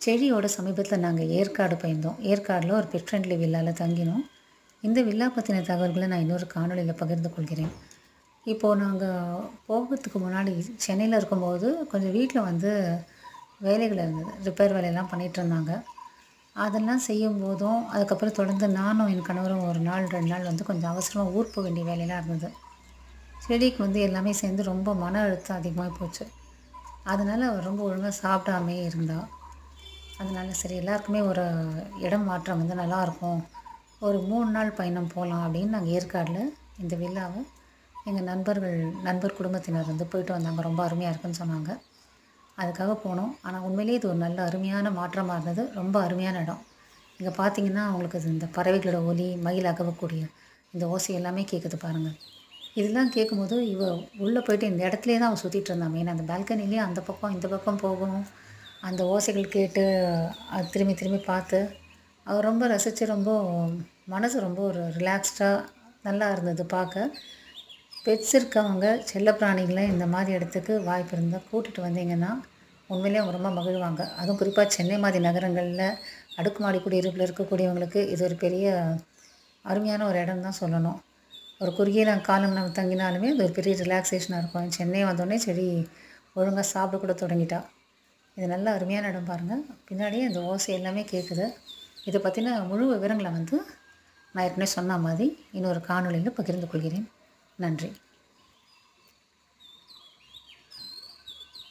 செடியோட சமீபத்தில நாங்க ஏற்காடு போயிருந்தோம். ஏற்காடுல ஒரு பெட் ஃப்ரெண்ட்லி வில்லால தங்கினோம். இந்த வில்லா பத்தின தகவல்கள நான் இன்னொரு காணொளியில பகிர்ந்து கொள்கிறேன். இப்போ நாங்க போகறதுக்கு முன்னாடி சென்னையில இருக்கும்போது, கொஞ்சம் வீட்ல வந்து வேலைகள் இருந்தது. ரிப்பேர் வேலையெல்லாம் பண்ணிட்டுருந்தாங்க. அதெல்லாம் செய்யும்போதும், அதுக்கப்புறம் தொடர்ந்து நானும் என் கணவரும் 1 நாள், 2 நாள் வந்து கொஞ்சம் அவசரமா ஊர் போ வேண்டிய வேலைலாம் இருந்தது. செடிக்கு வந்து எல்லாமே சேர்ந்து ரொம்ப மன அழுத்தம் அதிகமாகி போச்சு. அதனால அவ ரொம்ப ஒழுங்கா சாப்பிடாமயே இருந்தா. அதனால சரி எல்லாருக்குமே ஒரு இடம் மாற்றம் வந்து நல்லாயிருக்கும். ஒரு 3 நாள் பயணம் போலாம் அப்படின்னு நாங்க ஏற்காடுல இந்த வில்லாவ எங்க நண்பர் குடும்பத்தினர் வந்து போயிட்டு வந்தாங்க. ரொம்ப அருமையா இருக்குன்னு சொன்னாங்க. அதுக்காக போனோம். ஆனா உண்மையிலேயே இது ஒரு நல்ல அருமையான மாற்றமா இருந்தது. ரொம்ப அருமையான இடம். இங்க பார்த்தீங்கன்னா, உங்களுக்கு இந்த பறவைகளோட ஒலி, மயில் அகவக்கூடிய இந்த ஓசை எல்லாமே கேட்குது பாருங்க. இதெல்லாம் கேட்கும்போது, உள்ள போயிட்டு இந்த இடத்துலயே தான் அவ சுத்திட்டு இருந்தா. மெயினா அந்த பால்கனிலயே அந்த பக்கம், இந்த பக்கம் போகும். அந்த ஓசைகள் கேட்டு, அது திரும்பி திரும்பி பார்த்து, அவ ரொம்ப ரசிச்சு ரொம்ப மனசு ரொம்ப ஒரு ரிலாக்ஸ்டா நல்லா இருந்தது பார்க்க. பெட்ஸ் இருக்கவங்க, செல்லப்பிராணிகள இந்த மாரி இடத்துக்கு வாய்ப்பு இருந்தா கூட்டிட்டு வந்தீங்கன்னா, உண்மையிலேயே அவங்க ரொம்ப மகிழ்வாங்க. அதுவும் குறிப்பா சென்னை மாரி நகரங்கள்ல அடுக்குமாடி குடியிருப்புல இருக்கக்கூடியவங்களுக்கு இது ஒரு பெரிய அருமையான ஒரு இடம் தான் சொல்லணும். ஒரு குறுகிய காலம் நம்ம தங்கினாலுமே அது ஒரு பெரிய ரிலாக்சேஷனா இருக்கும். சென்னை வந்தோனே சரி ஒழுங்கா சாப்பிட கூட தொடங்கிட்டா. இது நல்ல அருமையான இடம் பாருங்க. பின்னாடியே அந்த ஓசை எல்லாமே கேட்குது. இத பத்தின முழு விவரங்கள வந்து நான் ஏற்கனவே சொன்ன மாதிரி இன்னொரு காணொளியில பகிர்ந்து கொள்கிறேன். நன்றி.